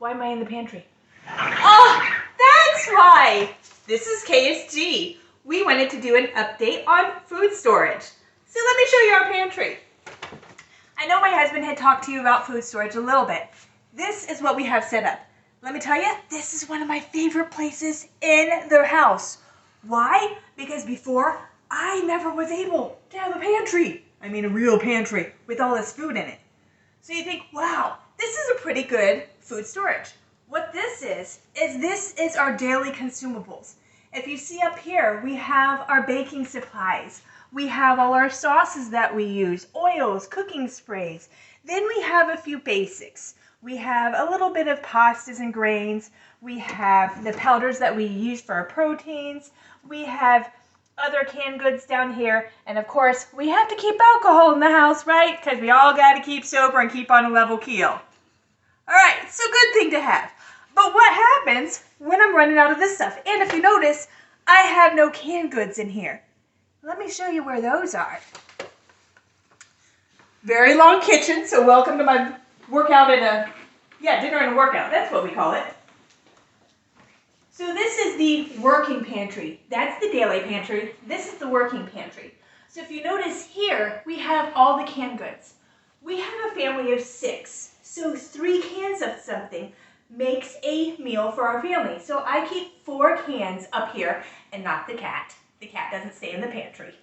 Why am I in the pantry? Oh, that's why! This is KSG. We wanted to do an update on food storage. So let me show you our pantry. I know my husband had talked to you about food storage a little bit. This is what we have set up. Let me tell you, this is one of my favorite places in the house. Why? Because before, I never was able to have a pantry. I mean a real pantry with all this food in it. So you think, wow, this is a pretty good food storage. What this is our daily consumables. If you see up here, we have our baking supplies. We have all our sauces that we use, oils, cooking sprays. Then we have a few basics. We have a little bit of pastas and grains. We have the powders that we use for our proteins. We have other canned goods down here. And of course, we have to keep alcohol in the house, right? Because we all got to keep sober and keep on a level keel. All right, so good thing to have. But what happens when I'm running out of this stuff? And if you notice, I have no canned goods in here. Let me show you where those are. Very long kitchen, so welcome to my workout dinner and a workout. That's what we call it. So this is the working pantry. That's the daily pantry. This is the working pantry. So if you notice here, we have all the canned goods. We have a family of 6, so 3 cans of something makes a meal for our family. So I keep 4 cans up here, and not the cat. The cat doesn't stay in the pantry.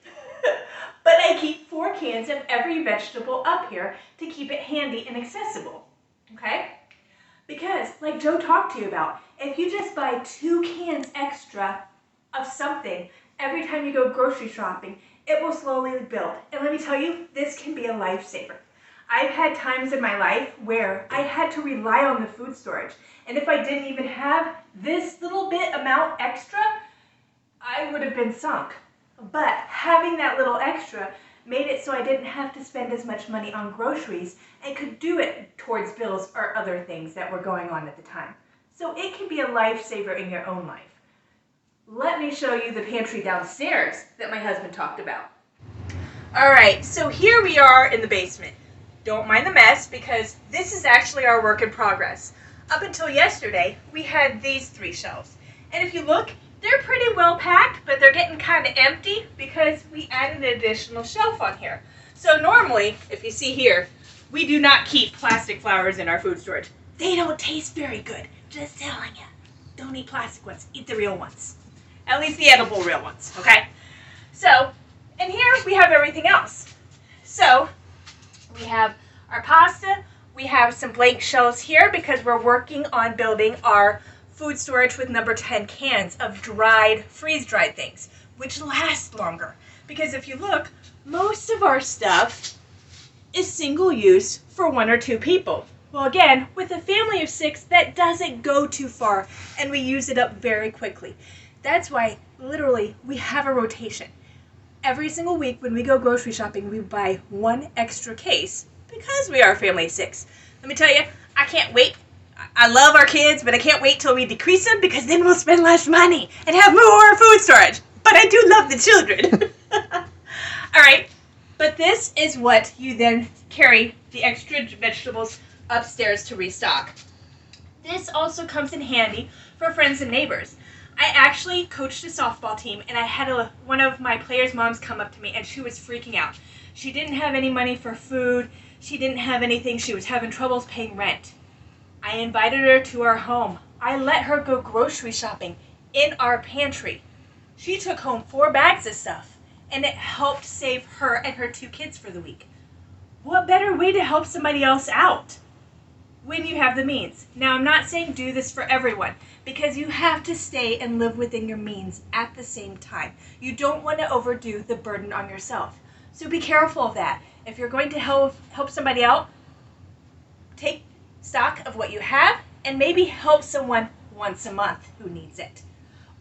But I keep 4 cans of every vegetable up here to keep it handy and accessible. Okay? Because, like Joe talked to you about, if you just buy 2 cans extra of something every time you go grocery shopping, it will slowly build. And let me tell you, this can be a lifesaver. I've had times in my life where I had to rely on the food storage. And if I didn't even have this little bit amount extra, I would have been sunk. But having that little extra made it so I didn't have to spend as much money on groceries and could do it towards bills or other things that were going on at the time. So it can be a lifesaver in your own life. Let me show you the pantry downstairs that my husband talked about. All right, so here we are in the basement. Don't mind the mess because this is actually our work in progress. Up until yesterday, we had these 3 shelves. And if you look, they're pretty well packed, but they're getting kind of empty because we added an additional shelf on here. So normally, if you see here, we do not keep plastic flowers in our food storage. They don't taste very good. Just telling you. Don't eat plastic ones. Eat the real ones. At least the edible real ones, okay? So, and here we have everything else. So, we have our pasta. We have some blank shelves here because we're working on building our food storage with number 10 cans of dried, freeze-dried things, which last longer. Because if you look, most of our stuff is single use for 1 or 2 people. Well, again, with a family of 6, that doesn't go too far, and we use it up very quickly. That's why, literally, we have a rotation. Every single week when we go grocery shopping, we buy 1 extra case because we are a family of 6. Let me tell you, I can't wait. I love our kids, but I can't wait till we decrease them because then we'll spend less money and have more food storage. But I do love the children. All right, but this is what you then carry the extra vegetables upstairs to restock. This also comes in handy for friends and neighbors. I actually coached a softball team, and I had one of my players' moms come up to me, and she was freaking out. She didn't have any money for food. She didn't have anything. She was having troubles paying rent. I invited her to our home. I let her go grocery shopping in our pantry. She took home 4 bags of stuff, and it helped save her and her 2 kids for the week. What better way to help somebody else out when you have the means? Now, I'm not saying do this for everyone, because you have to stay and live within your means at the same time. You don't want to overdo the burden on yourself. So be careful of that. If you're going to help somebody out, take stock of what you have and maybe help someone once a month who needs it.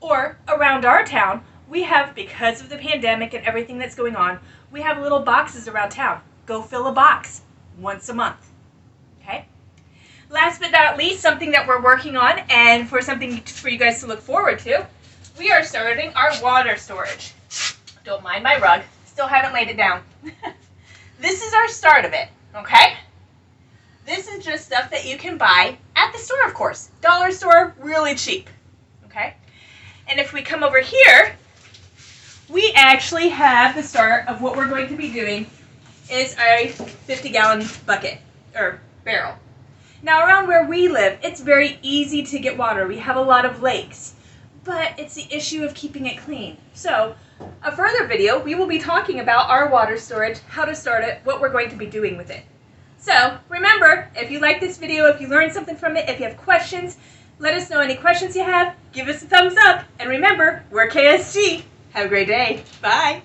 Or around our town, we have, because of the pandemic and everything that's going on, we have little boxes around town. Go fill a box once a month. Okay? Last but not least, something that we're working on and something for you guys to look forward to, we are starting our water storage. Don't mind my rug. Still haven't laid it down. This is our start of it, okay? This is just stuff that you can buy at the store, of course. Dollar store, really cheap. Okay? And if we come over here, we actually have the start of what we're going to be doing is a 50-gallon bucket or barrel. Now around where we live, it's very easy to get water. We have a lot of lakes, but it's the issue of keeping it clean. So a further video, we will be talking about our water storage, how to start it, what we're going to be doing with it. So remember, if you like this video, if you learned something from it, if you have questions, let us know any questions you have, give us a thumbs up, and remember, we're KSG. Have a great day. Bye.